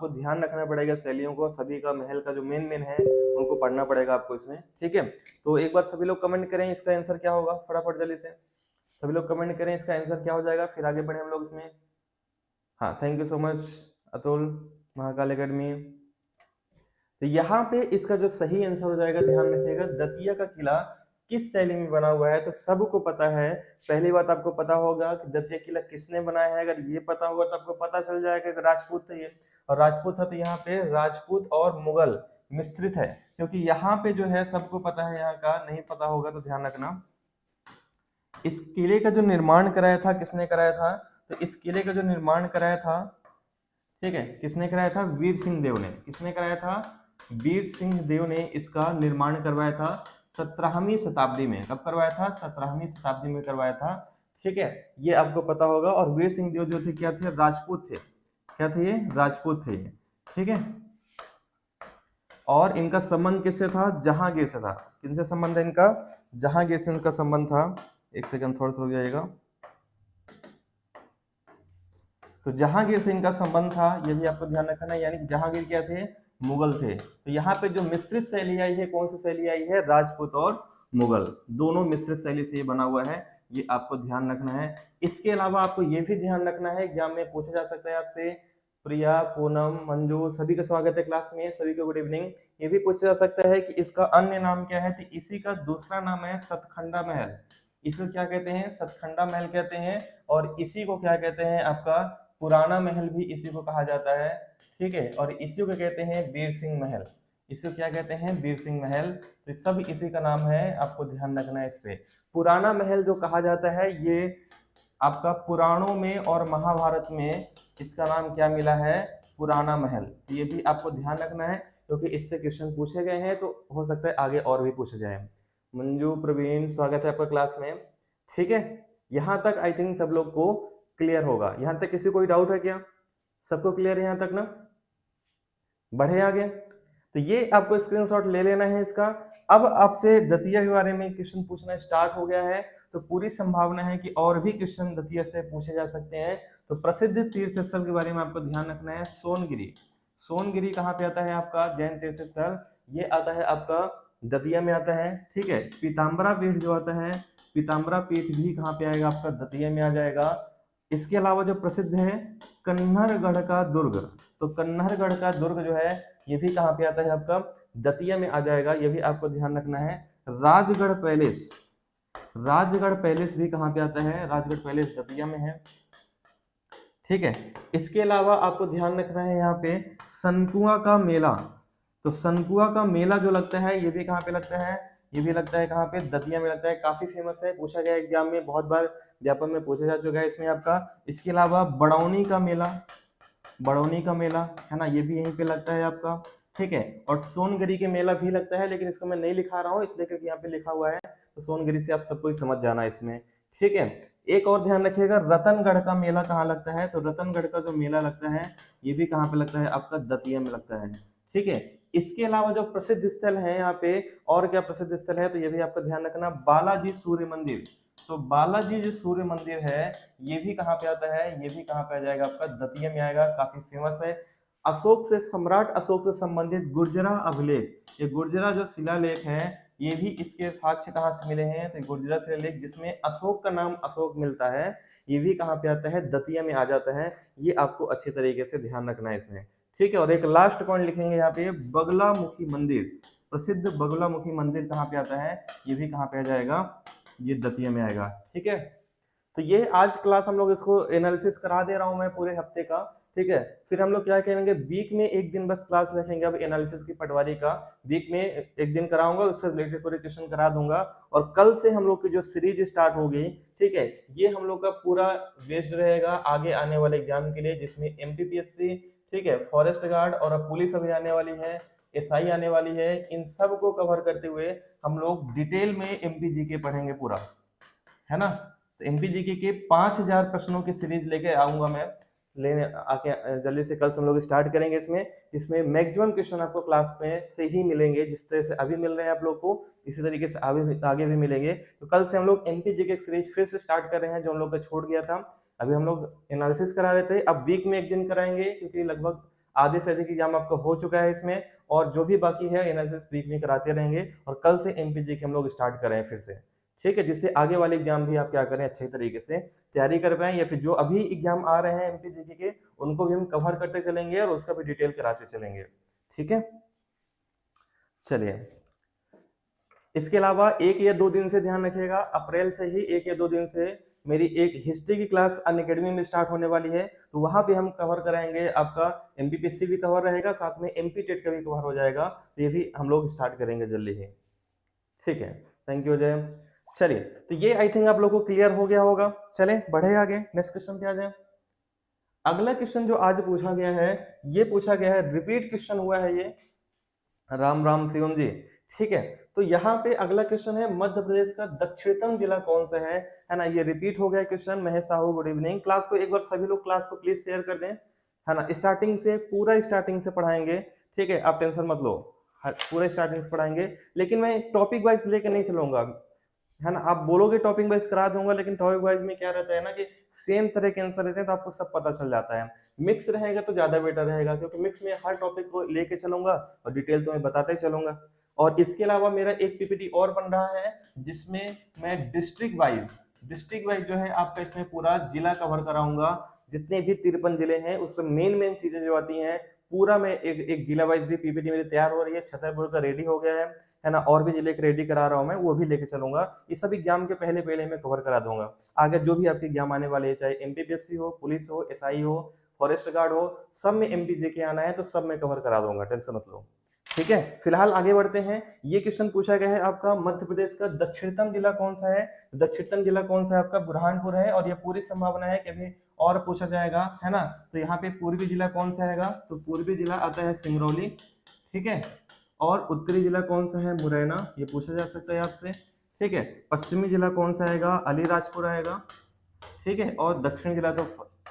आपको ध्यान रखना पड़ेगा शैलियों को, सभी का महल का जो मेन मेन है उनको पढ़ना पड़ेगा आपको इसमें, ठीक है। तो एक बार सभी लोग कमेंट करें इसका आंसर क्या होगा, फटाफट जल्दी से सभी लोग कमेंट करें इसका आंसर क्या हो जाएगा, फिर आगे बढ़े हम लोग इसमें। हाँ, thank you so much Atul, Mahakal academy. तो यहाँ पे इसका जो सही आंसर हो जाएगा, ध्यान रखिएगा, दतिया का किला किस शैली में बना हुआ है। तो सबको पता है, पहली बात आपको पता होगा कि दतिया किला किसने बनाया है। अगर ये पता होगा तो आपको पता चल जाएगा कि राजपूत थे ये, और राजपूत है तो यहाँ पे राजपूत और मुगल मिश्रित है, क्योंकि यहाँ पे जो है सबको पता है, यहाँ का नहीं पता होगा तो ध्यान रखना। इस किले का जो निर्माण कराया था किसने कराया था, तो इस किले का जो निर्माण कराया था, ठीक है, किसने कराया था, वीर सिंह देव ने। किसने कराया था, वीर सिंह देव ने इसका निर्माण करवाया था 17वीं शताब्दी में। कब करवाया था, 17वीं शताब्दी में करवाया था, ठीक है, ये आपको पता होगा। और वीर सिंह देव जो थे क्या थे, राजपूत थे। क्या थे ये, राजपूत थे, ठीक है। और इनका संबंध किससे था, जहांगीर से था। किनसे संबंध है इनका, जहांगीर से इनका संबंध था। एक सेकंड थोड़ा सा रुक जाइएगा। तो जहांगीर से इनका संबंध था, ये भी आपको ध्यान रखना है, यानी कि जहांगीर क्या थे, मुगल थे। तो यहाँ पे जो मिश्रित शैली आई है, कौन सी शैली आई है, राजपूत और मुगल दोनों मिश्रित शैली से ये बना हुआ है, ये आपको ध्यान रखना है। इसके अलावा आपको ये भी ध्यान रखना है, एग्जाम में पूछा जा सकता है आपसे, प्रिया, पूनम, मंजू, सभी का स्वागत है क्लास में, सभी को गुड इवनिंग। ये भी पूछा जा सकता है कि इसका अन्य नाम क्या है, तो इसी का दूसरा नाम है सतखंडा महल। इसको क्या कहते हैं, सतखंडा महल कहते हैं। और इसी को क्या कहते हैं, आपका पुराना महल भी इसी को कहा जाता है, ठीक है। और इसी को कहते हैं वीर सिंह महल। इसको क्या कहते हैं, वीर सिंह महल। तो सब इसी का नाम है, आपको ध्यान रखना है इस पे। पुराना महल जो कहा जाता है, ये आपका पुराणों में और महाभारत में इसका नाम क्या मिला है, पुराना महल। तो ये भी आपको ध्यान रखना है, क्योंकि इससे क्वेश्चन पूछे गए हैं, तो हो सकता है आगे और भी पूछे जाए। मंजू, प्रवीण, स्वागत है आपका क्लास में, ठीक है। यहाँ तक आई थिंक सब लोग को क्लियर होगा। यहाँ तक किसी कोई डाउट है क्या, सबको क्लियर है यहाँ तक ना, बढ़े आगे। तो ये आपको स्क्रीनशॉट ले लेना है इसका। अब आपसे दतिया के बारे में क्वेश्चन पूछना स्टार्ट हो गया है, तो पूरी संभावना है कि और भी क्वेश्चन दतिया से पूछे जा सकते हैं। तो प्रसिद्ध तीर्थ स्थल के बारे में आपको ध्यान रखना है, सोनगिरी। सोनगिरी कहाँ पे आता है आपका, जैन तीर्थ स्थल, ये आता है आपका दतिया में आता है, ठीक है। पीताम्बरा पीठ जो आता है, पीताम्बरा पीठ भी कहाँ पे आएगा, आपका दतिया में आ जाएगा। इसके अलावा जो प्रसिद्ध है कन्नरगढ़ का दुर्ग, तो कन्नरगढ़ का दुर्ग जो है ये भी कहाँ पे आता है, आपका दतिया में आ जाएगा, ये भी आपको ध्यान रखना है। राजगढ़ पैलेस, राजगढ़ पैलेस भी कहाँ पे आता है, राजगढ़ पैलेस दतिया में है, ठीक है। इसके अलावा आपको ध्यान रखना है यहाँ पे सनकुआ का मेला। तो सनकुआ का मेला जो लगता है ये भी कहाँ पे लगता है, ये भी लगता है कहाँ पे, दतिया में लगता है। काफी फेमस है, पूछा गया एग्जाम में, बहुत बार व्यापक में पूछा जा चुका है इसमें आपका। इसके अलावा बड़ौनी का मेला, बड़ौनी का मेला है ना, ये भी यहीं पे लगता है आपका, ठीक है। और सोनगिरी के मेला भी लगता है, लेकिन इसको मैं नहीं लिखा रहा हूँ इसलिए क्योंकि यहाँ पे लिखा हुआ है, तो सोनगिरी से आप सबको ही समझ जाना इसमें, ठीक है। एक और ध्यान रखिएगा, रतनगढ़ का मेला कहाँ लगता है, तो रतनगढ़ का जो मेला लगता है ये भी कहाँ पे लगता है, आपका दतिया में लगता है, ठीक है। इसके अलावा जो प्रसिद्ध स्थल है यहाँ पे, और क्या प्रसिद्ध स्थल है, तो ये भी आपका ध्यान रखना, बालाजी सूर्य मंदिर। तो बालाजी जो सूर्य मंदिर है ये भी कहाँ पे आता है, ये भी कहाँ पे आ जाएगा, आपका दतिया में आएगा, काफी फेमस है। अशोक से, सम्राट अशोक से संबंधित गुर्जरा अभिलेख, ये गुर्जरा जो शिलालेख है ये भी इसके साक्ष्य कहाँ से मिले हैं, तो गुर्जरा शिलालेख जिसमें अशोक का नाम अशोक मिलता है, ये भी कहाँ पे आता है, दतिया में आ जाता है। ये आपको अच्छी तरीके से ध्यान रखना है इसमें, ठीक है। और एक लास्ट पॉइंट लिखेंगे यहाँ पे, बगलामुखी मंदिर, प्रसिद्ध बगलामुखी मंदिर कहाँ पे आता है, ये भी कहाँ पे आ जाएगा, ये दतिया में आएगा, ठीक है। तो ये आज क्लास हम लोग इसको एनालिसिस करा दे रहा हूं मैं पूरे हफ्ते का, ठीक है। फिर हम लोग क्या करेंगे, वीक में एक दिन बस क्लास रखेंगे अब एनालिसिस की पटवारी का, वीक में एक दिन कराऊंगा, उससे रिलेटेड पूरे क्वेश्चन करा दूंगा। और कल से हम लोग की जो सीरीज स्टार्ट होगी, ठीक है, ये हम लोग का पूरा बेस्ड रहेगा आगे आने वाले एग्जाम के लिए, जिसमें एमपीपीएससी, ठीक है, फॉरेस्ट गार्ड और पुलिस अभी आने वाली है, एसआई आने वाली है। इन सब को कवर करते हुए हम लोग डिटेल में एमपीजीके पढ़ेंगे पूरा, है ना। तो एमपीजीके के 5000 प्रश्नों की सीरीज लेके आऊंगा मैं, लेने आके जल्दी से कल से हम लोग स्टार्ट करेंगे इसमें। इसमें मैक्सिमम क्वेश्चन आपको क्लास में से ही मिलेंगे, जिस तरह से अभी मिल रहे हैं आप लोग को, इसी तरीके से आगे भी मिलेंगे। तो कल से हम लोग एमपीजीके की सीरीज फिर से स्टार्ट कर रहे हैं, जो हम लोग का छूट गया था। अभी हम लोग एनालिसिस करा रहे थे, अब वीक में एक दिन कराएंगे, क्योंकि लगभग आधे से अधिक एग्जाम आपका हो चुका है इसमें, और जो भी बाकी है एनालिसिस वीक में कराते रहेंगे, और कल से एमपीजी के हम लोग स्टार्ट कर रहे हैं फिर से, ठीक है, जिससे आगे वाले एग्जाम भी आप क्या करें, अच्छे तरीके से तैयारी कर पाए, या फिर जो अभी एग्जाम आ रहे हैं एमपीजी के उनको भी हम कवर करते चलेंगे और उसका भी डिटेल कराते चलेंगे, ठीक है। चलिए, इसके अलावा 1 या 2 दिन से ध्यान रखिएगा, अप्रैल से ही 1 या 2 दिन से मेरी एक हिस्ट्री की क्लास अनअकैडमी में स्टार्ट होने वाली है, तो वहां पे हम कवर कराएंगे, आपका एमपीपीएससी भी कवर रहेगा, साथ में एमपी टेट का भी कवर हो जाएगा, तो ये भी हम लोग स्टार्ट करेंगे जल्दी ही, ठीक है। Thank you Ajay. चलिए, तो ये आई थिंक आप लोगों को क्लियर हो गया होगा। चले बढ़े आगे, नेक्स्ट क्वेश्चन पे आ जाए। अगला क्वेश्चन जो आज पूछा गया है, ये पूछा गया है, रिपीट क्वेश्चन हुआ है ये, राम राम शिवम जी, ठीक है। तो यहाँ पे अगला क्वेश्चन है, मध्य प्रदेश का दक्षिणतम जिला कौन सा है ना, ये रिपीट हो गया question. Mahesh Sahu good evening. Class को एक बार सभी लोग क्लास को प्लीज शेयर कर दें, है ना, स्टार्टिंग से पूरा स्टार्टिंग से पढ़ाएंगे, ठीक है, आप टेंशन मत लो, पूरा स्टार्टिंग से पढ़ाएंगे, लेकिन मैं टॉपिक वाइज लेके नहीं चलूंगा, है ना, आप बोलोगे टॉपिक वाइज करा दूंगा, लेकिन टॉपिक वाइज में क्या रहता है ना कि सेम तरह के आंसर रहते हैं, तो आपको सब पता चल जाता है। मिक्स रहेगा तो ज्यादा बेटर रहेगा, क्योंकि मिक्स में हर टॉपिक को लेके चलूंगा और डिटेल तो मैं बताते ही चलूंगा। और इसके अलावा मेरा एक पीपीटी और बन रहा है, जिसमें मैं डिस्ट्रिक्ट वाइज जो है आपका इसमें पूरा जिला कवर कराऊंगा, जितने भी 53 जिले हैं उसमें मेन चीजें जो आती हैं, पूरा मैं एक जिला वाइज भी पीपीटी मेरी तैयार हो रही है, छतरपुर का रेडी हो गया है ना, और भी जिले के रेडी करा रहा हूं मैं, वो भी लेके चलूंगा। ये सब एग्जाम के पहले पहले मैं कवर करा दूंगा। आगे जो भी आपके एग्जाम आने वाले हैं, चाहे एमपीपीएससी हो, पुलिस हो, एसआई हो, फॉरेस्ट गार्ड हो, सब में एमपीजे के आना है, तो सब मैं कवर करा दूंगा, टेंशन मत लो, ठीक है। फिलहाल आगे बढ़ते हैं। ये क्वेश्चन पूछा गया है आपका, मध्य प्रदेश का दक्षिणतम जिला कौन सा है। दक्षिणतम जिला कौन सा है आपका, बुरहानपुर है, और ये पूरी संभावना है कि अभी और पूछा जाएगा, है ना। तो यहाँ पे पूर्वी जिला कौन सा है, तो पूर्वी जिला आता है सिंगरौली, ठीक है। और उत्तरी जिला कौन सा है, मुरैना, ये पूछा जा सकता है आपसे, ठीक है। पश्चिमी जिला कौन सा आएगा, अलीराजपुर आएगा, ठीक है। और दक्षिण जिला तो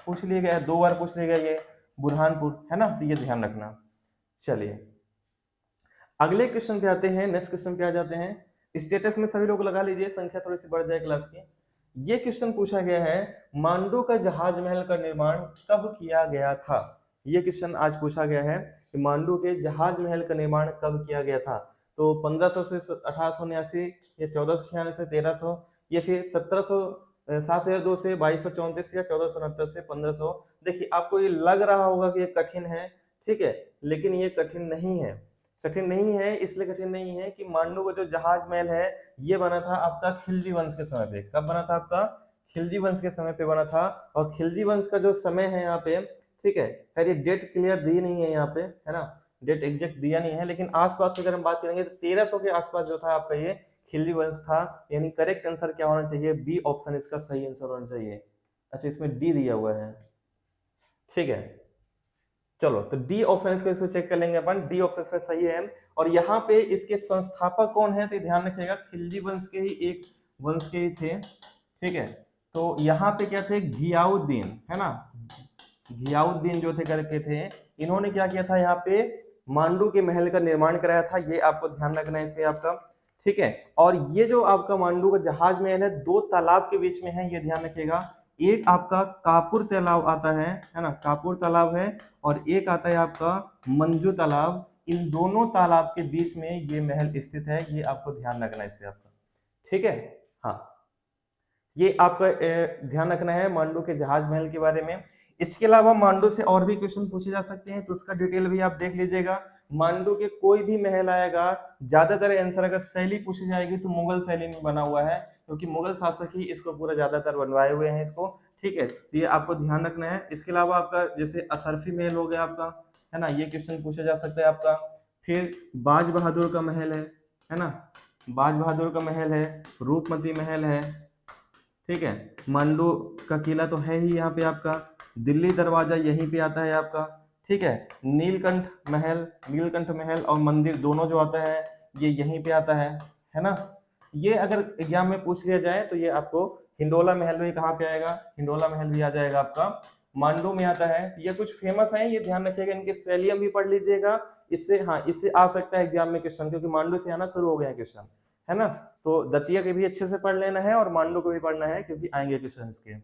पूछ लिया गया, 2 बार पूछ लिया गया ये, बुरहानपुर, है ना, तो ये ध्यान रखना। चलिए अगले क्वेश्चन पे आते हैं, नेक्स्ट क्वेश्चन पे आ जाते हैं। स्टेटस में सभी लोग लगा लीजिए, संख्या थोड़ी सी बढ़ जाए क्लास की। ये क्वेश्चन पूछा गया है, मांडू का जहाज महल का निर्माण कब किया गया था। ये क्वेश्चन आज पूछा गया है कि मांडू के जहाज महल का निर्माण कब किया गया था। तो 1500 से 1879, या 1496 से 1300, या फिर 1700 7002 से 2234, या 1469 से 1500। देखिए आपको ये लग रहा होगा कि ये कठिन है, ठीक है, लेकिन ये कठिन नहीं है। कठिन नहीं है, इसलिए कठिन नहीं है कि मांडू का जो जहाज महल है, ये बना था आपका खिलजी वंश के समय पे। कब बना था आपका, खिलजी वंश के समय पे बना था। और खिलजी वंश का जो समय है यहाँ पे, ठीक है, खैर ये डेट क्लियर दी नहीं है यहाँ पे, है ना, डेट एग्जैक्ट दिया नहीं है, लेकिन आसपास अगर हम बात करेंगे तो 1300 के आसपास जो था आपका ये खिलजी वंश था। यानी करेक्ट आंसर क्या होना चाहिए, बी ऑप्शन इसका सही आंसर होना चाहिए। अच्छा, इसमें डी दिया हुआ है, ठीक है, चलो तो डी ऑप्शन इसको चेक कर लेंगे अपन, डी ऑप्शन इसमें सही है। और यहाँ पे इसके संस्थापक कौन है, तो ध्यान रखिएगा, खिलजी वंश के ही एक वंश के ही थे, ठीक है। तो यहाँ पे क्या थे, घियाउद्दीन, है ना, घियाउद्दीन जो थे करके थे, इन्होंने क्या किया था, यहाँ पे मांडू के महल का निर्माण कराया था। ये आपको ध्यान रखना है इसमें आपका, ठीक है। और ये जो आपका मांडू का जहाज महल है, 2 तालाब के बीच में है, ये ध्यान रखिएगा। एक आपका कापुर तालाब आता है ना, कापुर तालाब है, और एक आता है आपका मंजू तालाब। इन दोनों तालाब के बीच में ये महल स्थित है, ये आपको ध्यान रखना है इसमें आपका, ठीक है। हाँ, ये आपका ध्यान रखना है मांडू के जहाज महल के बारे में। इसके अलावा मांडू से और भी क्वेश्चन पूछे जा सकते हैं, तो उसका डिटेल भी आप देख लीजिएगा। मांडू के कोई भी महल आएगा, ज्यादातर आंसर अगर शैली पूछी जाएगी तो मुगल शैली में बना हुआ है, क्योंकि मुगल शासक ही इसको पूरा ज्यादातर बनवाए हुए हैं इसको, ठीक है। तो ये आपको ध्यान रखना है। इसके अलावा आपका जैसे असरफी महल हो गया आपका, है ना, ये क्वेश्चन पूछा जा सकता है आपका। फिर बाज बहादुर का महल है ना, बाज बहादुर का महल है, रूपमती महल है, ठीक है। मांडू का किला तो है ही यहाँ पे आपका, दिल्ली दरवाजा यहीं पे आता है आपका, ठीक है। नीलकंठ महल और मंदिर दोनों जो आता है ये यहीं पे आता है ना। ये अगर एग्जाम में पूछ लिया जाए तो ये आपको हिंडोला महल भी कहाँ पे आएगा, हिंडोला महल भी आ जाएगा आपका, मांडू में आता है। ये कुछ फेमस है, ये ध्यान रखिएगा, इनके सैलियम भी पढ़ लीजिएगा। इससे हाँ, इससे आ सकता है एग्जाम में क्वेश्चन, क्योंकि मांडू से आना शुरू हो गया क्वेश्चन, है ना। तो दतिया के भी अच्छे से पढ़ लेना है और मांडू को भी पढ़ना है, क्योंकि आएंगे क्वेश्चन इसके।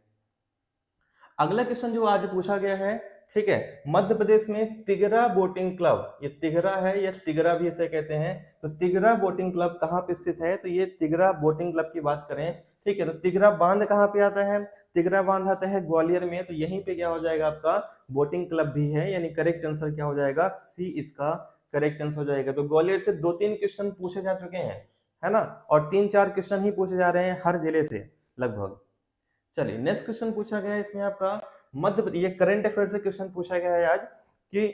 अगला क्वेश्चन जो आज पूछा गया है, ठीक है। मध्य प्रदेश में तिगरा बोटिंग क्लब, ये तिगरा है या तिगरा भी इसे कहते हैं, तो तिगरा बोटिंग क्लब कहाँ पे स्थित है, तो ये तिगरा बोटिंग क्लब की बात करें, ठीक है, तो तिगरा बांध कहाँ पे आता है, तिगरा बांध आता है ग्वालियर में, तो यहीं पे क्या हो जाएगा आपका बोटिंग क्लब भी है, यानी करेक्ट आंसर क्या हो जाएगा, सी इसका करेक्ट आंसर हो जाएगा। तो ग्वालियर से 2-3 क्वेश्चन पूछे जा चुके हैं, है ना, और 3-4 क्वेश्चन ही पूछे जा रहे हैं हर जिले से लगभग। चलिए नेक्स्ट क्वेश्चन पूछा गया है इसमें आपका मध्य, ये करंट अफेयर से क्वेश्चन पूछा गया है आज कि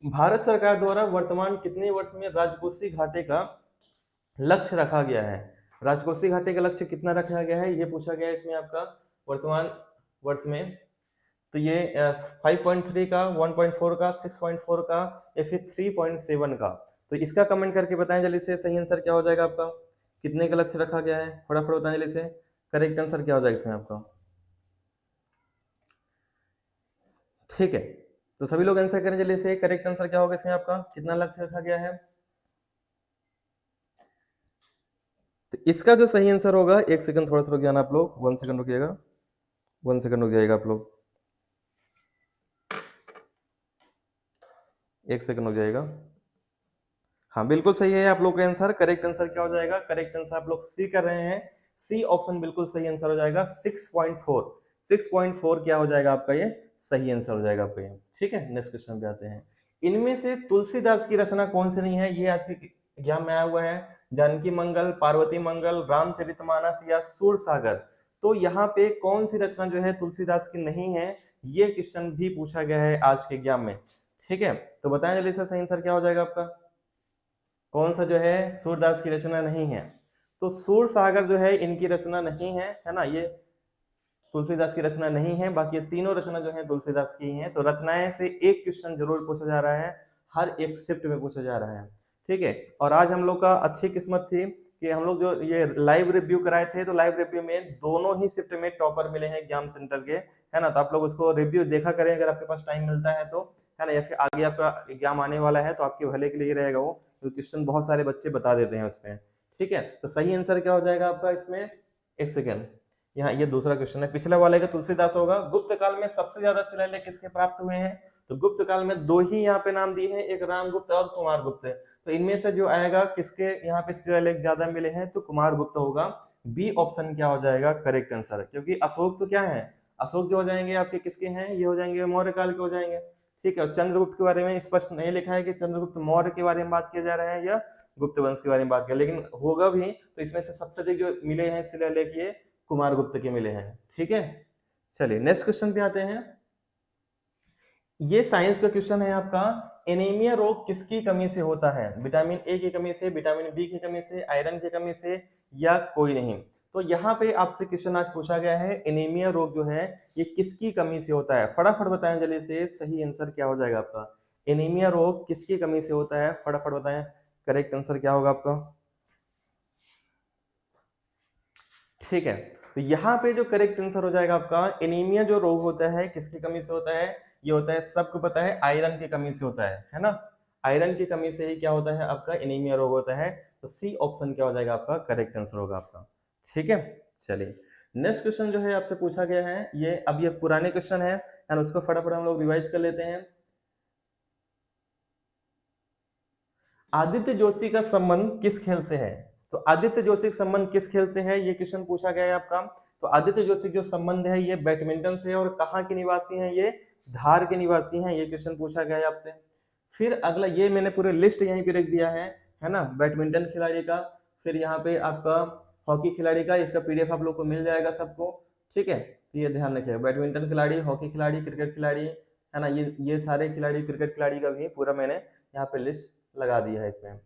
भारत सरकार द्वारा वर्तमान कितने वर्ष में राजकोषीय घाटे का लक्ष्य रखा गया है, राजकोषीय घाटे का लक्ष्य कितना रखा गया है, ये पूछा गया है इसमें आपका वर्तमान वर्ष में। तो ये 5.3 का, 1.4 का, 6.4 का या फिर 3.7 का, तो इसका कमेंट करके बताएं जल्दी से सही आंसर क्या हो जाएगा आपका, कितने का लक्ष्य रखा गया है, फटाफट बताएं जल्दी से करेक्ट आंसर क्या हो जाएगा इसमें आपका। ठीक है, तो सभी लोग आंसर करें जल्दी से, करेक्ट आंसर क्या होगा इसमें आपका, कितना लक्ष्य रखा गया है। तो इसका जो सही आंसर होगा, एक सेकंड थोड़ा सा रुक जाना आप लोग, 1 सेकंड रुकिएगा, 1 सेकंड रुक जाएगा आप लोग, 1 सेकंड हो जाएगा। हाँ बिल्कुल सही है आप लोग का आंसर, करेक्ट आंसर क्या हो जाएगा, करेक्ट आंसर आप लोग सी कर रहे हैं, सी ऑप्शन बिल्कुल सही आंसर हो जाएगा, 6.4, 6.4 क्या हो जाएगा आपका, ये सही आंसर हो जाएगा आपका ये। ठीक है, नेक्स्ट क्वेश्चन पे आते हैं। इनमें से तुलसीदास की रचना कौन सी नहीं है, ये आज के एग्जाम में आया हुआ है, जानकी मंगल, पार्वती मंगल, रामचरितमानस या सूरसागर, तो यहाँ पे कौन सी रचना जो है तुलसीदास की नहीं है, ये क्वेश्चन भी पूछा गया है आज के एग्जाम में। ठीक है, तो बताएं जल्दी से सही आंसर क्या हो जाएगा आपका, कौन सा जो है सूरदास की रचना नहीं है, तो सूरसागर जो है इनकी रचना नहीं है, है ना, ये तुलसीदास की रचना नहीं है, बाकी ये तीनों रचना जो है तुलसीदास की हैं। तो रचनाएं से एक क्वेश्चन जरूर पूछा जा रहा है, हर एक शिफ्ट में पूछा जा रहा है। ठीक है, और आज हम लोग का अच्छी किस्मत थी कि हम लोग जो ये लाइव रिव्यू कराए थे, तो लाइव रिव्यू में दोनों ही शिफ्ट में टॉपर मिले हैं एग्जाम सेंटर के, है ना, तो आप लोग उसको रिव्यू देखा करें अगर आपके पास टाइम मिलता है तो, है ना, या फिर आगे आपका एग्जाम आने वाला है तो आपके भले के लिए रहेगा वो, तो क्वेश्चन बहुत सारे बच्चे बता देते हैं उसमें। ठीक है, तो सही आंसर क्या हो जाएगा आपका इसमें, एक सेकेंड, यहाँ ये दूसरा क्वेश्चन है, पिछला वाले का तुलसीदास होगा। गुप्त काल में सबसे ज्यादा शिलालेख किसके प्राप्त हुए हैं, तो गुप्त काल में दो ही यहाँ पे नाम दिए हैं, एक रामगुप्त और कुमार गुप्त, तो इनमें से जो आएगा किसके यहाँ पे शिलालेख ज्यादा मिले हैं, तो कुमार गुप्त होगा, बी ऑप्शन क्या हो जाएगा करेक्ट आंसर, क्योंकि अशोक तो क्या है, अशोक जो हो जाएंगे आपके किसके हैं, ये हो जाएंगे मौर्य काल के हो जाएंगे। ठीक है, चंद्रगुप्त के बारे में स्पष्ट नहीं लिखा है कि चंद्रगुप्त मौर्य के बारे में बात किया जा रहा है या गुप्त वंश के बारे में बात किया, लेकिन होगा भी, तो इसमें से सबसे अधिक जो मिले हैं शिलालेख ये कुमार गुप्त के मिले हैं। ठीक है, चलिए नेक्स्ट क्वेश्चन पे आते हैं। ये साइंस का क्वेश्चन है आपका, एनीमिया रोग किसकी कमी से होता है, विटामिन ए की कमी से, विटामिन बी की कमी से, आयरन की कमी से या कोई नहीं, तो यहाँ पे आपसे क्वेश्चन आज पूछा गया है एनीमिया रोग जो है ये किसकी कमी से होता है, फटाफट बताएं जल्दी से सही आंसर क्या हो जाएगा आपका, एनीमिया रोग किसकी कमी से होता है, फटाफट बताएं करेक्ट आंसर क्या होगा आपका। ठीक है, तो यहाँ पे जो करेक्ट आंसर हो जाएगा आपका, एनीमिया जो रोग होता है किसकी कमी से होता है, ये होता है सबको पता है आयरन की कमी से होता है ना, आयरन की कमी से ही क्या होता है आपका एनीमिया रोग होता है, तो सी ऑप्शन क्या हो जाएगा आपका करेक्ट आंसर होगा आपका। ठीक है, चलिए नेक्स्ट क्वेश्चन जो है आपसे पूछा गया है, ये अब ये पुराने क्वेश्चन है एंड उसको फटाफट हम लोग रिवाइज कर लेते हैं। आदित्य जोशी का संबंध किस खेल से है, तो आदित्य जोशी का संबंध किस खेल से है, ये क्वेश्चन पूछा गया है आपका। तो आदित्य जोशी जो संबंध है ये बैडमिंटन से है, और कहाँ के निवासी हैं, ये धार के निवासी हैं, ये क्वेश्चन पूछा गया है आपसे। फिर अगला, ये मैंने पूरे लिस्ट यहीं पे रख दिया है ना, बैडमिंटन खिलाड़ी का, फिर यहाँ पे आपका हॉकी खिलाड़ी का, इसका पीडीएफ आप लोग को मिल जाएगा सबको। ठीक है, तो ये ध्यान रखिएगा, बैडमिंटन खिलाड़ी, हॉकी खिलाड़ी, क्रिकेट खिलाड़ी, है ना, ये सारे खिलाड़ी, क्रिकेट खिलाड़ी का भी पूरा मैंने यहाँ पे लिस्ट लगा दिया है इसमें।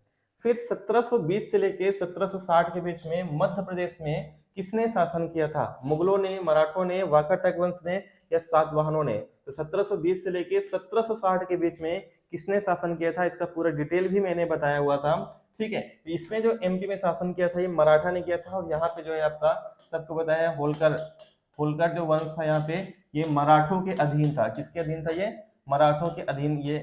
फिर 1720 से लेके 1760 के बीच में मध्य प्रदेश में किसने शासन किया था, मुगलों ने, मराठों ने, वाकाटक वंश ने या सातवाहनों ने, तो 1720 से लेके 1760 के बीच में किसने शासन किया था, इसका पूरा डिटेल भी मैंने बताया हुआ था। ठीक है, इसमें जो एमपी में शासन किया था ये मराठा ने किया था, और यहाँ पे जो है आपका सबको बताया होलकर, होलकर जो वंश था यहाँ पे ये मराठों के अधीन था, किसके अधीन था, ये मराठों के अधीन ये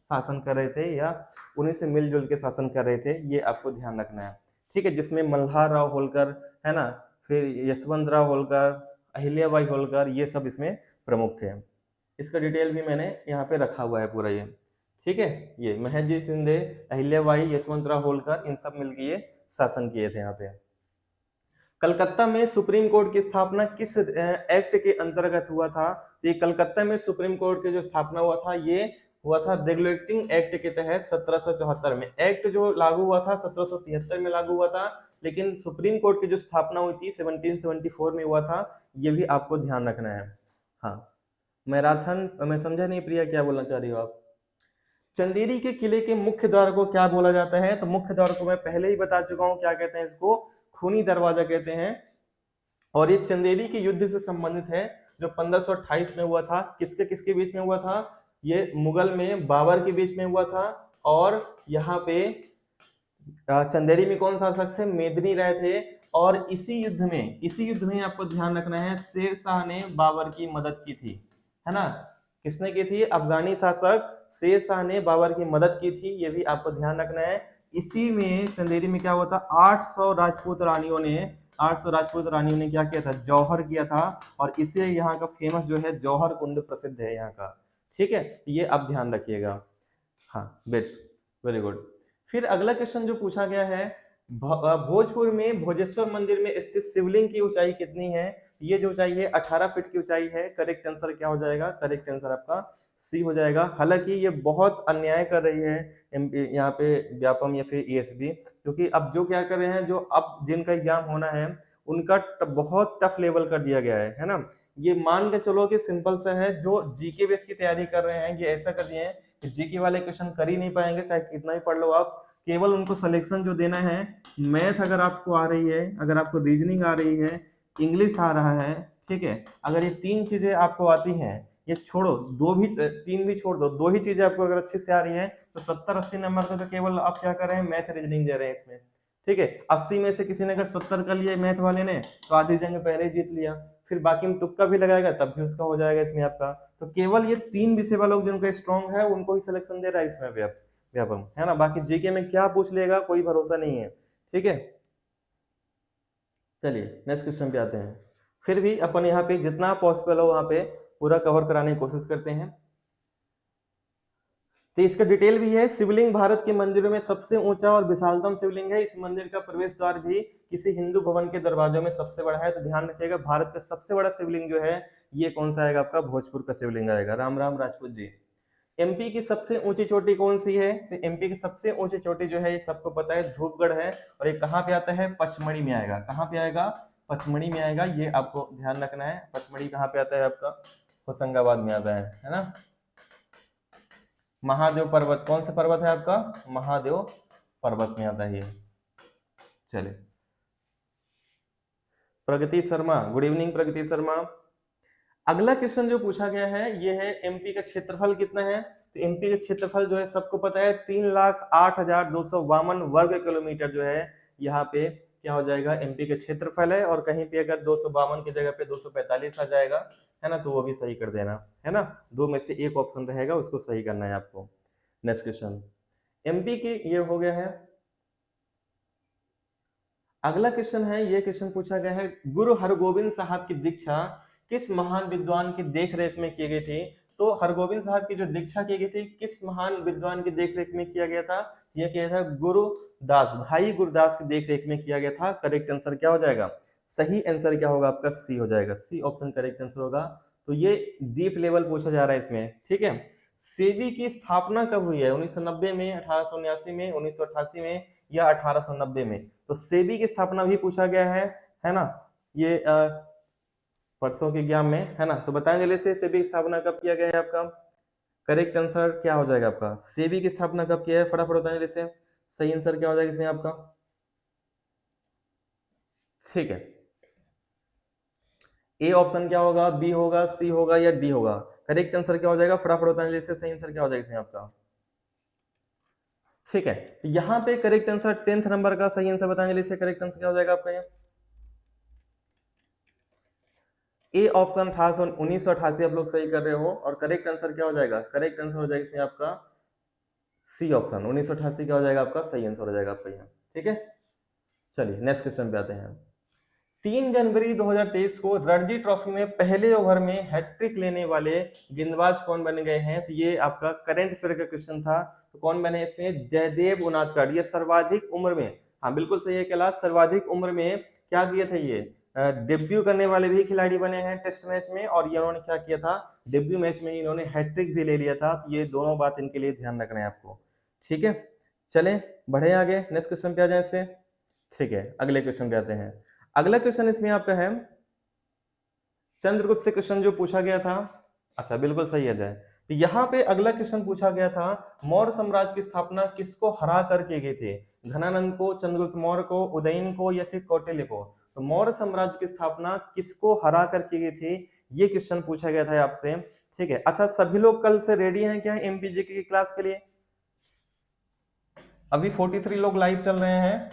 शासन कर रहे थे, या उन्हीं से मिलजुल के शासन कर रहे थे, ये आपको ध्यान रखना है। ठीक है, जिसमें मल्हार राव होलकर, है ना, फिर यशवंत राव होलकर, अहिल्याबाई होलकर, ये सब इसमें प्रमुख थे। इसका डिटेल भी मैंने यहाँ पे रखा हुआ है पूरा ये, ठीक है। ये महजी शिंदे, अहिल्याबाई, यशवंतराव होलकर, इन सब मिलकर ये शासन किए थे यहाँ पे। कलकत्ता में सुप्रीम कोर्ट की स्थापना किस एक्ट के अंतर्गत हुआ था? ये कलकत्ता में सुप्रीम कोर्ट की जो स्थापना हुआ था ये हुआ था रेगुलेटिंग एक्ट के तहत 1774 में। एक्ट जो लागू हुआ था 1773 में लागू हुआ था, लेकिन सुप्रीम कोर्ट की जो स्थापना हुई थी 1774 में हुआ था। ये भी आपको ध्यान रखना है। हाँ, मैराथन मैं समझा नहीं प्रिया, क्या बोलना चाह रही हो आप? चंदेरी के किले के मुख्य द्वार को क्या बोला जाता है? तो मुख्य द्वार को मैं पहले ही बता चुका हूं, क्या कहते हैं इसको? खूनी दरवाजा कहते हैं। और ये चंदेरी के युद्ध से संबंधित है जो 1528 में हुआ था। किसके किसके बीच में हुआ था? ये मुगल में बाबर के बीच में हुआ था। और यहाँ पे चंदेरी में कौन सा शासक थे? मेदिनी राय थे। और इसी युद्ध में आपको ध्यान रखना है, शेर शाह ने बाबर की मदद की थी, है ना। किसने की थी? अफगानी शासक शेर शाह ने बाबर की मदद की थी, ये भी आपको ध्यान रखना है। इसी में चंदेरी में क्या हुआ था? 800 राजपूत रानियों ने क्या किया था? जौहर किया था। और इसलिए यहाँ का फेमस जो है जौहर कुंड प्रसिद्ध है यहाँ का, ठीक है। ये आप ध्यान रखिएगा। हाँ, बेस्ट, वेरी गुड। फिर अगला क्वेश्चन जो पूछा गया है, भोजपुर में भोजेश्वर मंदिर में स्थित शिवलिंग की ऊंचाई कितनी है? ये जो ऊंचाई है 18 फीट की ऊंचाई है। करेक्ट आंसर क्या हो जाएगा? करेक्ट आंसर आपका सी हो जाएगा। हालांकि ये बहुत अन्याय कर रही है यहाँ पे व्यापम या फिर ईएसबी, क्योंकि अब जो क्या कर रहे हैं, जो अब जिनका एग्जाम होना है उनका बहुत टफ लेवल कर दिया गया है ना। ये मान के चलो कि सिंपल सा है, जो जीके बेस की तैयारी कर रहे हैं ये ऐसा कर दिए हैं कि जीके वाले क्वेश्चन कर ही नहीं पाएंगे, चाहे कितना ही पढ़ लो आप। केवल उनको सिलेक्शन जो देना है, मैथ अगर आपको आ रही है, अगर आपको रीजनिंग आ रही है, इंग्लिश आ रहा है, ठीक है, अगर ये 3 चीजें आपको आती हैं, ये छोड़ो, 3 भी छोड़ दो, 2 ही चीजें आपको अगर अच्छे से आ रही है तो 70-80 नंबर का तो केवल आप क्या कर रहे हैं? मैथ रीजनिंग दे रहे हैं इसमें, ठीक है। 80 में से किसी ने अगर 70 कर लिया मैथ वाले ने तो आधी जंग पहले ही जीत लिया। फिर बाकी में तुक्का भी लगाएगा तब भी उसका हो जाएगा इसमें आपका। तो केवल ये 3 विषय वालों जिनका स्ट्रॉन्ग है उनको ही सिलेक्शन दे रहा है इसमें व्यापम, है ना। बाकी जीके में क्या पूछ लेगा कोई भरोसा नहीं है, ठीक है। चलिए नेक्स्ट क्वेश्चन पे आते हैं। फिर भी अपन यहाँ पे जितना पॉसिबल हो वहां पे पूरा कवर कराने की कोशिश करते हैं। तो इसका डिटेल भी है। शिवलिंग भारत के मंदिरों में सबसे ऊंचा और विशालतम शिवलिंग है। इस मंदिर का प्रवेश द्वार भी किसी हिंदू भवन के दरवाजों में सबसे बड़ा है। तो ध्यान रखिएगा, भारत का सबसे बड़ा शिवलिंग जो है ये कौन सा आएगा? आपका भोजपुर का शिवलिंग आएगा। राम राम राजपूत जी। एमपी की सबसे ऊंची चोटी कौन सी है? तो एमपी की सबसे ऊंची चोटी जो है ये सबको पता है, धूपगढ़ है। और ये कहाँ पे आता है? पचमढ़ी में आएगा। कहाँ पे आएगा? पचमढ़ी में आएगा। ये आपको ध्यान रखना है। पचमढ़ी कहाँ पे आता है? आपका होशंगाबाद में आता है ना। महादेव पर्वत कौन सा पर्वत है आपका? महादेव पर्वत में आता है ये। चलिए, प्रगति शर्मा, गुड इवनिंग प्रगति शर्मा। अगला क्वेश्चन जो पूछा गया है ये है एमपी का क्षेत्रफल कितना है? तो एमपी का क्षेत्रफल जो है सबको पता है 3,08,252 वर्ग किलोमीटर जो है यहाँ पे क्या हो जाएगा? एमपी का क्षेत्रफल है। और कहीं पे अगर 252 की जगह पे 245 आ जाएगा, है ना, तो वो भी सही कर देना, है ना। 2 में से एक ऑप्शन रहेगा, उसको सही करना है आपको। नेक्स्ट क्वेश्चन, एमपी की ये हो गया है। अगला क्वेश्चन है, ये क्वेश्चन पूछा गया है, गुरु हरगोविंद साहब की दीक्षा किस महान विद्वान की देखरेख में की गई थी? तो हरगोविंद साहब की जो दीक्षा की गई थी किस महान विद्वान की देखरेख में किया गया था? यह किया था गुरुदास, भाई गुरुदास की देखरेख में किया गया था। करेक्ट आंसर क्या हो जाएगा? सही आंसर क्या होगा आपका? सी हो जाएगा। सी ऑप्शन करेक्ट आंसर होगा। तो ये डीप लेवल पूछा जा रहा है इसमें, ठीक है। सेबी की स्थापना कब हुई है? 1990 में, 1879 में, 1988 में या 1890 में? तो सेबी की स्थापना भी पूछा गया है ना। ये परसों के एग्जाम में, है ना। तो बताएं जल्दी से, सेबी की स्थापना कब किया गया है आपका? करेक्ट आंसर क्या हो जाएगा आपका? सेबी की स्थापना कब किया है? फटाफट बताएं जल्दी से, सही आंसर क्या हो जाएगा इसमें आपका? ठीक है, ए ऑप्शन क्या होगा? बी होगा, सी होगा या डी होगा? करेक्ट आंसर क्या हो जाएगा? फटाफट बताएं जल्दी से, सही आंसर क्या हो जाएगा इसमें आपका? ठीक है, तो यहाँ पे करेक्ट आंसर 10th नंबर का सही आंसर बताएं जल्दी से, करेक्ट आंसर क्या हो जाएगा आपका? ये ए ऑप्शन 1988 आप लोग सही कर रहे हो। और करेक्ट आंसर क्या हो जाएगा? करेक्ट आंसर हो जाएगा इसमें आपका सी ऑप्शन 1988 क्या हो जाएगा आपका? सही आंसर हो जाएगा आपका यहाँ, ठीक है। चलिए नेक्स्ट क्वेश्चन पे आते हैं। 3 जनवरी 2023 को रणजी ट्रॉफी में पहले ओवर में हैट्रिक लेने वाले गेंदबाज कौन बन गए हैं? तो ये आपका करंट अफेयर का क्वेश्चन था। तो कौन बने इसमें? जयदेव उनादकर। ये सर्वाधिक उम्र में, हाँ बिल्कुल सही है कैलाश, सर्वाधिक उम्र में क्या किए थे ये? डेब्यू करने वाले भी खिलाड़ी बने हैं टेस्ट मैच में, और ये उन्होंने क्या किया था? डेब्यू मैच में इन्होंने हैट्रिक भी ले लिया था। तो ये दोनों बात इनके लिए ध्यान रखना है आपको, ठीक है। चलें बढ़े आगे, नेक्स्ट क्वेश्चन पे आ जाए इस पे। ठीक है, अगले क्वेश्चन पे आते हैं। अगला क्वेश्चन इसमें आपका है, चंद्रगुप्त से क्वेश्चन जो पूछा गया था, अच्छा बिल्कुल सही है जय। तो यहाँ पे अगला क्वेश्चन पूछा गया था, मौर्य साम्राज्य की स्थापना किसको हरा कर किए गए थे? घनानंद को, चंद्रगुप्त मौर्य को, उदयन को, या फिर कौटिल्य को? तो मौर्य साम्राज्य की स्थापना किसको हरा कर की गई थी, ये क्वेश्चन पूछा गया था आपसे, ठीक है। अच्छा, सभी लोग कल से रेडी हैं क्या एमपीजी की क्लास के लिए? अभी 43 लोग लाइव चल रहे हैं,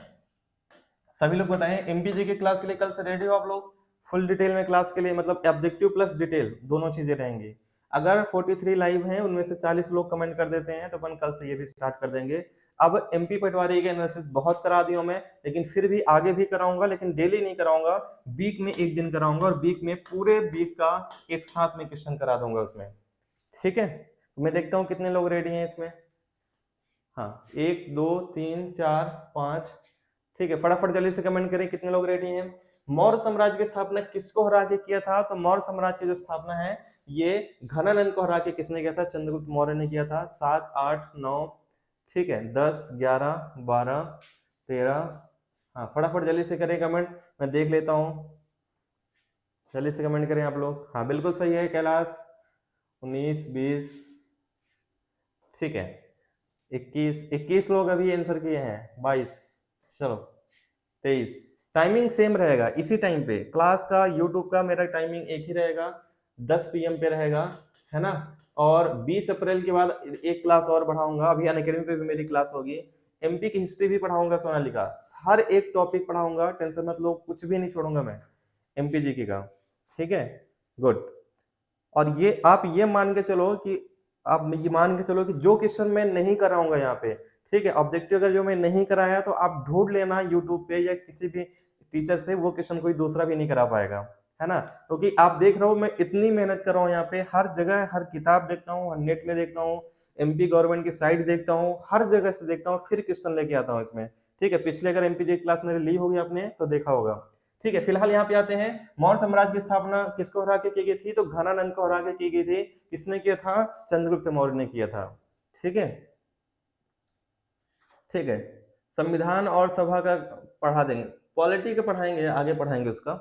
सभी लोग बताएं एमपीजी की क्लास के लिए कल से रेडी हो आप लोग? फुल डिटेल में क्लास के लिए, मतलब ऑब्जेक्टिव प्लस डिटेल दोनों चीजें रहेंगी। अगर 43 लाइव हैं, उनमें से 40 लोग कमेंट कर देते हैं तो अपन कल से ये भी स्टार्ट कर देंगे। अब एमपी पटवारी के एनालिसिस बहुत करा दिया मैं, लेकिन फिर भी आगे भी कराऊंगा, लेकिन डेली नहीं कराऊंगा, वीक में एक दिन कराऊंगा, और वीक में पूरे वीक का एक साथ में क्वेश्चन करा दूंगा उसमें, ठीक है। तो मैं देखता हूँ कितने लोग रेडी हैं इसमें। हाँ, 1 2 3 4 5, ठीक है, फटाफट जल्दी से कमेंट करें कितने लोग रेडी हैं। मौर्य साम्राज्य की स्थापना किसको हरा के किया था? तो मौर्य साम्राज्य की जो स्थापना है ये घनानंद को हरा के किसने किया था? चंद्रगुप्त मौर्य ने किया था। 7 8 9, ठीक है, 10 11 12 13, हाँ फटाफट जल्दी से करें कमेंट, मैं देख लेता हूँ, जल्दी से कमेंट करें आप लोग। हाँ बिल्कुल सही है कैलाश, 19 20, ठीक है, 21 लोग अभी आंसर किए हैं, 22, चलो 23। टाइमिंग सेम रहेगा, इसी टाइम पे क्लास का, यूट्यूब का मेरा टाइमिंग एक ही रहेगा, 10 PM पे रहेगा, है ना। और 20 अप्रैल के बाद एक क्लास और बढ़ाऊंगा, अभी अनअकैडमी पे भी मेरी क्लास होगी। एमपी की हिस्ट्री भी पढ़ाऊंगा सोनालिका, हर एक टॉपिक पढ़ाऊंगा, टेंशन मत लो, कुछ भी नहीं छोड़ूंगा मैं एमपी जीके का, ठीक है। गुड। और ये आप ये मान के चलो कि जो क्वेश्चन मैं नहीं कराऊंगा यहाँ पे, ठीक है, ऑब्जेक्टिव अगर जो मैं नहीं कराया तो आप ढूंढ लेना यूट्यूब पे या किसी भी टीचर से, वो क्वेश्चन कोई दूसरा भी नहीं करा पाएगा, है ना। क्योंकि आप देख रहे हो मैं इतनी मेहनत कर रहा हूँ यहाँ पे, हर जगह हर किताब देखता हूँ, नेट में देखता हूँ, एमपी गवर्नमेंट की साइट देखता हूँ, हर जगह से देखता हूँ, फिर क्वेश्चन लेके आता हूँ इसमें, ठीक है। पिछले अगर एमपी क्लास मेरी ली होगी आपने तो देखा होगा, ठीक है। फिलहाल यहाँ पे आते हैं, मौर्य साम्राज्य की स्थापना किसको हरा के की गई थी? तो घनानंद को हरा के की गई थी। किसने किया था? चंद्रगुप्त मौर्य ने किया था, ठीक है, ठीक है। संविधान और सभा का पढ़ा देंगे, पॉलिटी का पढ़ाएंगे, आगे पढ़ाएंगे उसका।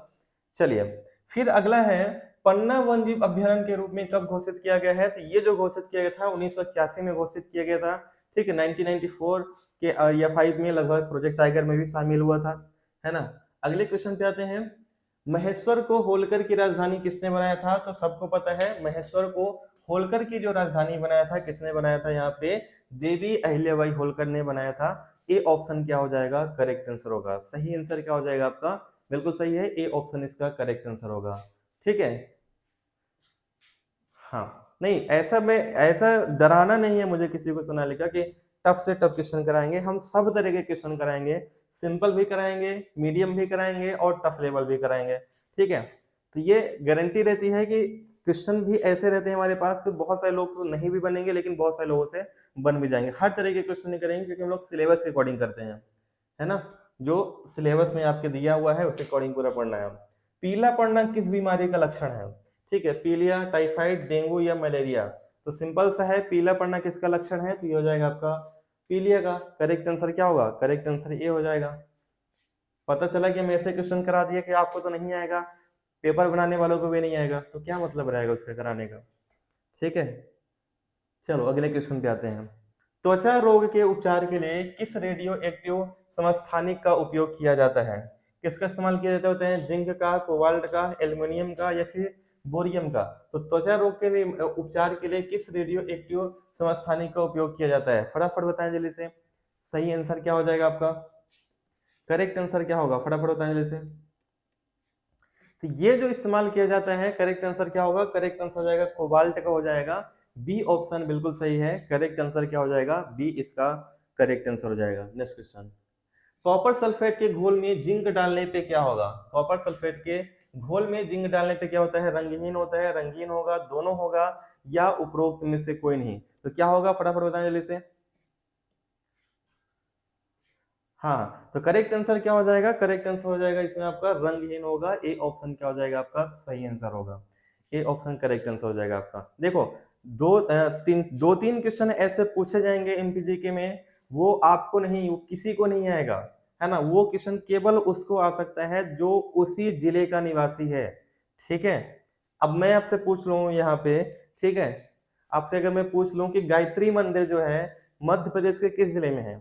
चलिए, फिर अगला है, पन्ना वन जीव अभ्यारण्य के रूप में कब घोषित किया गया है? तो ये जो घोषित किया गया था 1981 में घोषित किया गया था, ठीक है। 1994 के या 5 में लगभग प्रोजेक्ट टाइगर में भी शामिल हुआ था, है ना। अगले क्वेश्चन पे आते हैं, महेश्वर को होलकर की राजधानी किसने बनाया था? तो सबको पता है, महेश्वर को होलकर की जो राजधानी बनाया था, किसने बनाया था? यहाँ पे देवी अहिल्याबाई होलकर ने बनाया था। ए ऑप्शन क्या हो जाएगा? करेक्ट आंसर होगा। सही आंसर क्या हो जाएगा आपका? बिल्कुल सही है, ए ऑप्शन इसका करेक्ट आंसर होगा, ठीक है। हाँ, नहीं ऐसा डराना नहीं है मुझे किसी को सोनालिका कि टफ से टफ क्वेश्चन कराएंगे, हम सब तरह के क्वेश्चन कराएंगे, सिंपल भी कराएंगे, मीडियम भी कराएंगे, और टफ लेवल भी कराएंगे, ठीक है। तो ये गारंटी रहती है कि क्वेश्चन भी ऐसे रहते हैं हमारे पास कि बहुत सारे लोग तो नहीं भी बनेंगे, लेकिन बहुत सारे लोगों से बन भी जाएंगे। हर तरह के क्वेश्चन नहीं करेंगे, क्योंकि हम लोग सिलेबस के अकॉर्डिंग करते हैं, है ना। जो सिलेबस में आपके दिया हुआ है उसके अकॉर्डिंग पूरा पढ़ना है। पीला पड़ना किस बीमारी का लक्षण है? ठीक है, पीलिया, टाइफाइड, डेंगू या मलेरिया? तो सिंपल सा है, पीला पड़ना किसका लक्षण है? तो ये हो जाएगा आपका पीलिया का। करेक्ट आंसर क्या होगा? करेक्ट आंसर ये हो जाएगा। पता चला कि हम ऐसे क्वेश्चन करा दिए कि आपको तो नहीं आएगा, पेपर बनाने वालों को भी नहीं आएगा, तो क्या मतलब रहेगा उसका कराने का, ठीक है। चलो अगले क्वेश्चन पे आते हैं। त्वचा रोग के उपचार के लिए किस रेडियो एक्टिव समस्थानिक का उपयोग किया जाता है? किसका इस्तेमाल किया जाता होता है? जिंक का, कोबाल्ट का, एल्युमिनियम का, या फिर बोरियम का? तो त्वचा रोग के लिए उपचार के लिए किस रेडियो एक्टिव समस्थानिक का उपयोग किया जाता है? फटाफट बताएं जल्दी से, सही आंसर क्या हो जाएगा आपका? करेक्ट आंसर क्या होगा? फटाफट बताएं जल्दी से। तो ये जो इस्तेमाल किया जाता है, करेक्ट आंसर क्या होगा? करेक्ट आंसर हो जाएगा कोबाल्ट का हो जाएगा। बी ऑप्शन बिल्कुल सही है, करेक्ट आंसर क्या हो जाएगा? बी इसका करेक्ट आंसर हो जाएगा। नेक्स्ट क्वेश्चन, कॉपर सल्फेट के घोल में जिंक डालने पे क्या होगा? कॉपर सल्फेट के घोल में जिंक डालने पे क्या होता है? रंगहीन होता है, रंगीन होगा, दोनों होगा, या उपरोक्त में से कोई नहीं। तो क्या होगा, फटाफट बताएं जल्दी से। हाँ, तो करेक्ट आंसर क्या हो जाएगा? करेक्ट आंसर हो जाएगा इसमें आपका रंगहीन होगा। ए ऑप्शन क्या हो जाएगा आपका? सही आंसर होगा। ए ऑप्शन करेक्ट आंसर हो जाएगा आपका। देखो, दो तीन क्वेश्चन ऐसे पूछे जाएंगे एमपीजीके में, वो आपको नहीं, वो किसी को नहीं आएगा, है ना। वो क्वेश्चन केवल उसको आ सकता है जो उसी जिले का निवासी है। ठीक है, अब मैं आपसे पूछ लूं यहाँ पे, ठीक है, आपसे अगर मैं पूछ लूं कि गायत्री मंदिर जो है मध्य प्रदेश के किस जिले में है?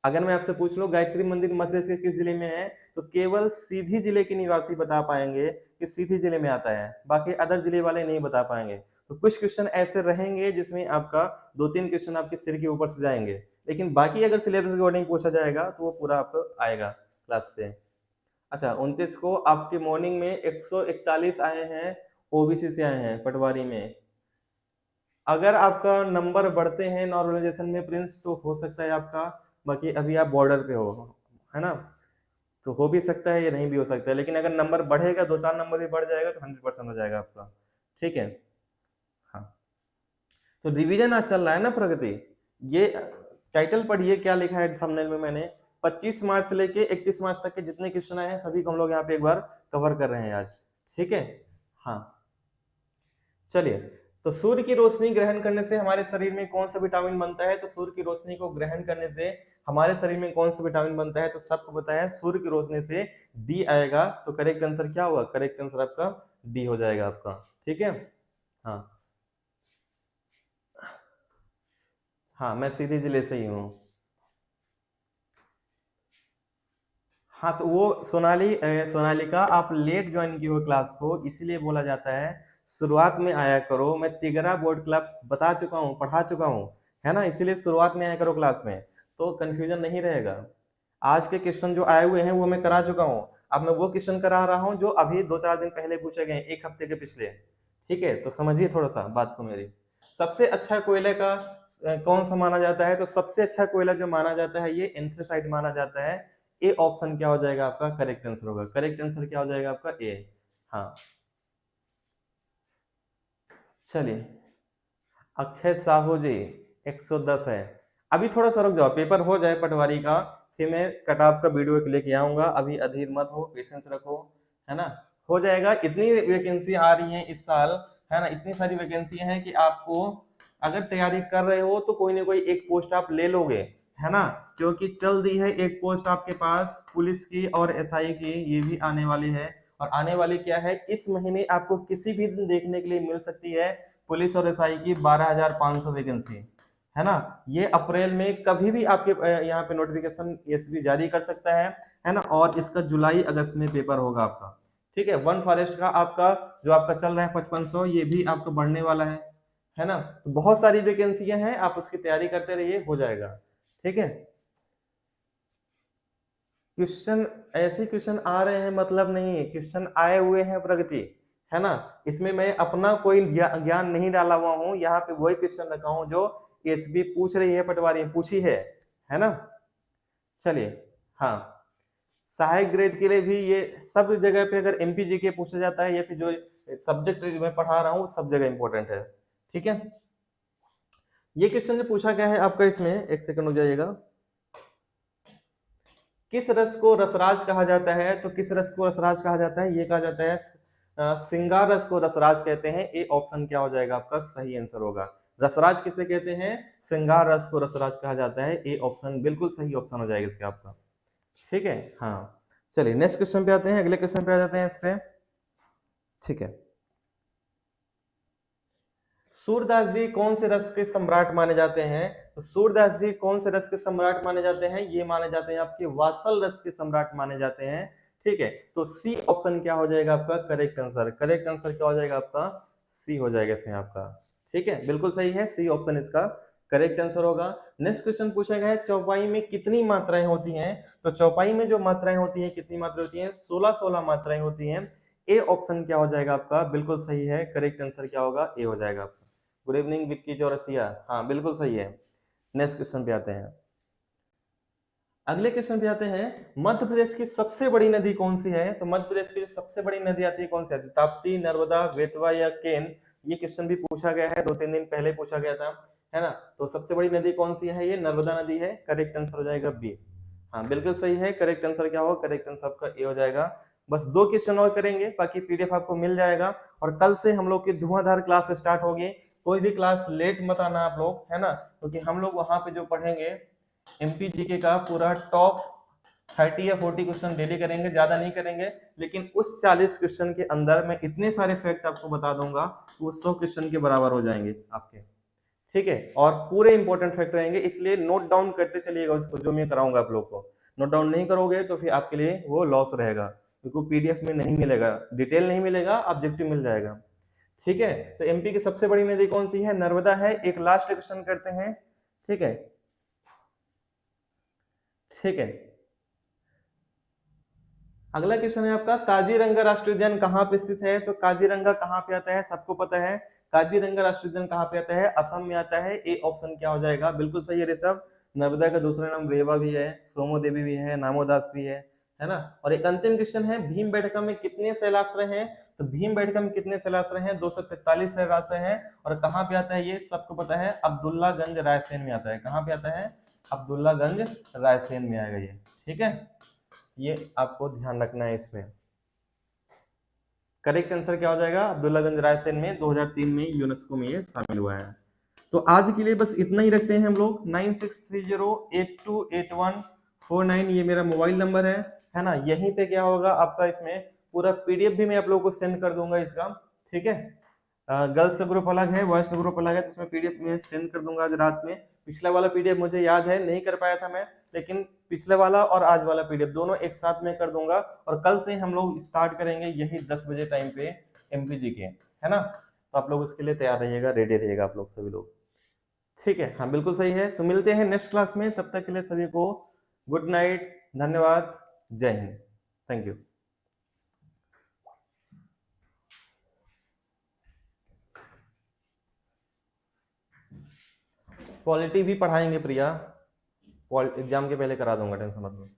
अगर मैं आपसे पूछ लूं गायत्री मंदिर मध्य प्रदेश के किस जिले में है, तो केवल सीधी जिले के निवासी बता पाएंगे कि सीधी जिले में आता है, बाकी अदर जिले वाले नहीं बता पाएंगे। तो कुछ क्वेश्चन ऐसे रहेंगे जिसमें आपका दो तीन क्वेश्चन आपके सिर के ऊपर से जाएंगे, लेकिन बाकी अगर सिलेबस के अकॉर्डिंग पूछा जाएगा तो वो पूरा आपको आएगा क्लास से। अच्छा, 29 को आपके मॉर्निंग में 141 आए हैं, ओबीसी से आए हैं पटवारी में। अगर आपका नंबर बढ़ते हैं नॉर्मलाइजेशन में प्रिंस, तो हो सकता है आपका, बाकी अभी आप बॉर्डर पे हो, है ना, तो हो भी सकता है, ये नहीं भी हो सकता है, लेकिन अगर नंबर बढ़ेगा, दो चार नंबर भी बढ़ जाएगा तो 100% हो जाएगा आपका। ठीक है, हाँ। तो रिवीजन आज चल रहा है ना प्रगति। ये टाइटल पढ़िए क्या लिखा है थंबनेल में मैंने। 25 मार्च से लेके 31 मार्च तक के जितने क्वेश्चन आए हैं सभी को हम लोग यहाँ पे एक बार कवर कर रहे हैं आज। ठीक है, हाँ। चलिए, तो सूर्य की रोशनी ग्रहण करने से हमारे शरीर में कौन सा विटामिन बनता है? तो सूर्य की रोशनी को ग्रहण करने से हमारे शरीर में कौन सा विटामिन बनता है? तो सबको पता है, सूर्य की रोशनी से डी आएगा। तो करेक्ट आंसर क्या होगा? करेक्ट आंसर आपका डी हो जाएगा आपका। ठीक है, हाँ। हाँ, मैं सीधी जिले से ही हूँ। हाँ, तो वो सोनालिका, आप लेट ज्वाइन की हो क्लास को, इसीलिए बोला जाता है शुरुआत में आया करो। मैं तिगरा बोर्ड क्लब बता चुका हूँ, पढ़ा चुका हूँ, है ना, इसीलिए शुरुआत में आया करो क्लास में, तो कंफ्यूजन नहीं रहेगा। आज के क्वेश्चन जो आए हुए हैं वो मैं करा चुका हूँ। अब मैं वो क्वेश्चन करा रहा हूँ जो अभी दो चार दिन पहले पूछे गए, एक हफ्ते के पिछले। ठीक है, तो समझिए थोड़ा सा बात को मेरी। सबसे अच्छा कोयले का कौन सा माना जाता है? तो सबसे अच्छा कोयला जो माना जाता है ये एंथ्रेसाइट माना जाता है। ए ऑप्शन क्या हो जाएगा आपका? करेक्ट आंसर होगा। करेक्ट आंसर क्या हो जाएगा आपका? ए। हाँ, चलिए। अक्षय साहू जी 110 है। अभी थोड़ा सा रुक जाओ, पेपर हो जाए पटवारी का, फिर मैं कटऑफ का वीडियो लेके आऊंगा। अभी अधीर मत हो, पेशेंस रखो, है ना। हो जाएगा, इतनी वैकेंसी आ रही है इस साल, है ना, इतनी सारी वैकेंसी हैं कि आपको अगर तैयारी कर रहे हो तो कोई ना कोई एक पोस्ट आप ले लोगे, है ना, क्योंकि चल दी है एक पोस्ट आपके पास पुलिस की और एसआई की, ये भी आने वाली है। और आने वाली क्या है, इस महीने आपको किसी भी दिन देखने के लिए मिल सकती है पुलिस और एसआई की 12,500 वैकेंसी, है ना। ये अप्रैल में कभी भी आपके यहाँ पे नोटिफिकेशन एसबी जारी कर सकता है ना। और इसका जुलाई अगस्त में पेपर होगा आपका। ठीक है, वन फॉरेस्ट का आपका जो आपका चल रहा है 5500, ये भी आपका बढ़ने वाला है ना। तो बहुत सारी वैकेंसियां हैं, आप उसकी तैयारी करते रहिए, हो जाएगा। ठीक है, क्वेश्चन ऐसे क्वेश्चन आ रहे हैं मतलब नहीं, क्वेश्चन आए हुए हैं प्रगति, है ना। इसमें मैं अपना कोई ज्ञान नहीं डाला हुआ हूँ, यहाँ पे वही क्वेश्चन रखा हूँ जो एसबी पूछ रही है, पटवारी पूछी है ना। चलिए, हाँ। सहायक ग्रेड के लिए भी ये सब जगह पे अगर एमपीजी के पूछा जाता है, या फिर जो सब्जेक्ट मैं पढ़ा रहा हूँ सब जगह इंपॉर्टेंट है। ठीक है, ये क्वेश्चन जो पूछा गया है आपका, इसमें एक सेकंड हो जाइएगा। किस रस को रसराज कहा जाता है? तो किस रस को रसराज कहा जाता है? ये कहा जाता है श्रृंगार रस को रसराज कहते हैं। ए ऑप्शन क्या हो जाएगा आपका? सही आंसर होगा। रसराज किसे कहते हैं? श्रृंगार रस को रसराज कहा जाता है। ए ऑप्शन बिल्कुल सही ऑप्शन हो जाएगा इसका आपका। ठीक है, हाँ। चलिए नेक्स्ट क्वेश्चन पे आते हैं, अगले क्वेश्चन पे आ जाते हैं इस पे। ठीक है, सूरदास जी कौन से रस के सम्राट माने जाते हैं? तो सूरदास जी कौन से रस के सम्राट माने जाते हैं? ये माने जाते हैं आपके वात्सल रस के सम्राट माने जाते हैं। ठीक है, तो सी ऑप्शन क्या हो जाएगा आपका? Correct answer. करेक्ट आंसर क्या हो जाएगा आपका? सी हो जाएगा इसमें आपका। ठीक है, बिल्कुल सही है, सी ऑप्शन इसका करेक्ट आंसर होगा। नेक्स्ट क्वेश्चन पूछा गया है, चौपाई में कितनी मात्राएं होती हैं? तो चौपाई में जो मात्राएं होती हैं, कितनी मात्राएं होती हैं? 16 मात्राएं होती हैं। ए ऑप्शन क्या हो जाएगा आपका? बिल्कुल सही है, करेक्ट आंसर क्या होगा? ए हो जाएगा आपका। गुड इवनिंग विक्की चौरसिया, हाँ बिल्कुल सही है। नेक्स्ट क्वेश्चन पे आते हैं। अगले क्वेश्चन पे आते हैं, मध्य प्रदेश की सबसे बड़ी नदी कौन सी है? तो मध्य प्रदेश की जो सबसे बड़ी नदी आती है कौन सी आती है? ताप्ती, नर्मदा, बेतवा या केन? ये क्वेश्चन भी पूछा गया है, 2-3 दिन पहले पूछा गया था, है ना? तो सबसे बड़ी नदी कौन सी है? ये नर्मदा नदी है। करेक्ट आंसर हो जाएगा बी। हाँ बिल्कुल सही है। करेक्ट आंसर क्या होगा? करेक्ट आंसर आपका ए हो जाएगा। बस 2 क्वेश्चन और करेंगे, बाकी पीडीएफ आपको मिल जाएगा। और कल से हम लोग की धुआंधार क्लास स्टार्ट होगी। कोई भी क्लास लेट मत आना आप लोग, है ना? क्योंकि हम लोग वहां पे जो पढ़ेंगे एमपी जीके का पूरा टॉप 30 या 40 क्वेश्चन डेली करेंगे, ज्यादा नहीं करेंगे। लेकिन उस 40 क्वेश्चन के अंदर मैं इतने सारे फैक्ट आपको बता दूंगा, वो 100 क्वेश्चन के बराबर हो जाएंगे आपके। ठीक है, और पूरे इंपॉर्टेंट फैक्ट रहेंगे, इसलिए नोट डाउन करते चलिएगा उसको, जो मैं कराऊंगा आप लोग को। नोट डाउन नहीं करोगे तो फिर आपके लिए वो लॉस रहेगा, क्योंकि पीडीएफ में नहीं मिलेगा, डिटेल नहीं मिलेगा, ऑब्जेक्टिव मिल जाएगा। ठीक है, तो एमपी की सबसे बड़ी नदी कौन सी है? नर्मदा है। एक लास्ट क्वेश्चन करते हैं। ठीक है, ठीक है। अगला क्वेश्चन है आपका, काजीरंगा राष्ट्रीय उद्यान कहाँ पे स्थित है? तो काजीरंगा कहाँ पे आता है? सबको पता है। काजीरंगा राष्ट्रीय उद्यान कहाँ पे आता है? असम में आता है। ए ऑप्शन क्या हो जाएगा? बिल्कुल सही है ऋषभ। नर्मदा का दूसरा नाम रेवा भी है, सोमो देवी भी है, नामोदास भी है ना? और एक अंतिम क्वेश्चन है, भीम बेटका में कितने शैलाश्रय हैं? तो भीम बेटका में कितने शैलाश्रय हैं? 243 शैलाश्रय हैं। और कहाँ पे आता है ये सबको पता है? अब्दुल्लागंज रायसेन में आता है। कहाँ पे आता है? अब्दुल्लागंज रायसेन में आएगा ये। ठीक है, ये आपको ध्यान रखना है इसमें। करेक्ट आंसर क्या हो जाएगा? अब्दुल्लागंज रायसेन में 2003 में यूनेस्को में ये शामिल हुआ है। तो आज के लिए बस इतना ही रखते हैं हम लोग। 9630828149 ये मेरा मोबाइल नंबर है ना? यहीं पे क्या होगा आपका, इसमें पूरा पीडीएफ भी मैं आप लोगों को सेंड कर दूंगा इसका। ठीक है, गर्ल्स का ग्रुप अलग है, बॉयज का ग्रुप अलग है, जिसमें पीडीएफ में सेंड कर दूंगा आज रात में। पिछला वाला पीडीएफ मुझे याद है नहीं कर पाया था मैं, लेकिन पिछले वाला और आज वाला पीडीएफ दोनों एक साथ में कर दूंगा। और कल से हम लोग स्टार्ट करेंगे यही 10 बजे टाइम पे एमपीजी के, है ना? तो आप लोग उसके लिए तैयार रहिएगा, रेडी रहिएगा आप लोग सभी लोग। ठीक है, हाँ बिल्कुल सही है। तो मिलते हैं नेक्स्ट क्लास में, तब तक के लिए सभी को गुड नाइट, धन्यवाद, जय हिंद, थैंक यू। पॉलिटी भी पढ़ाएंगे प्रिया, एग्जाम के पहले करा दूंगा, टेंशन मत लो।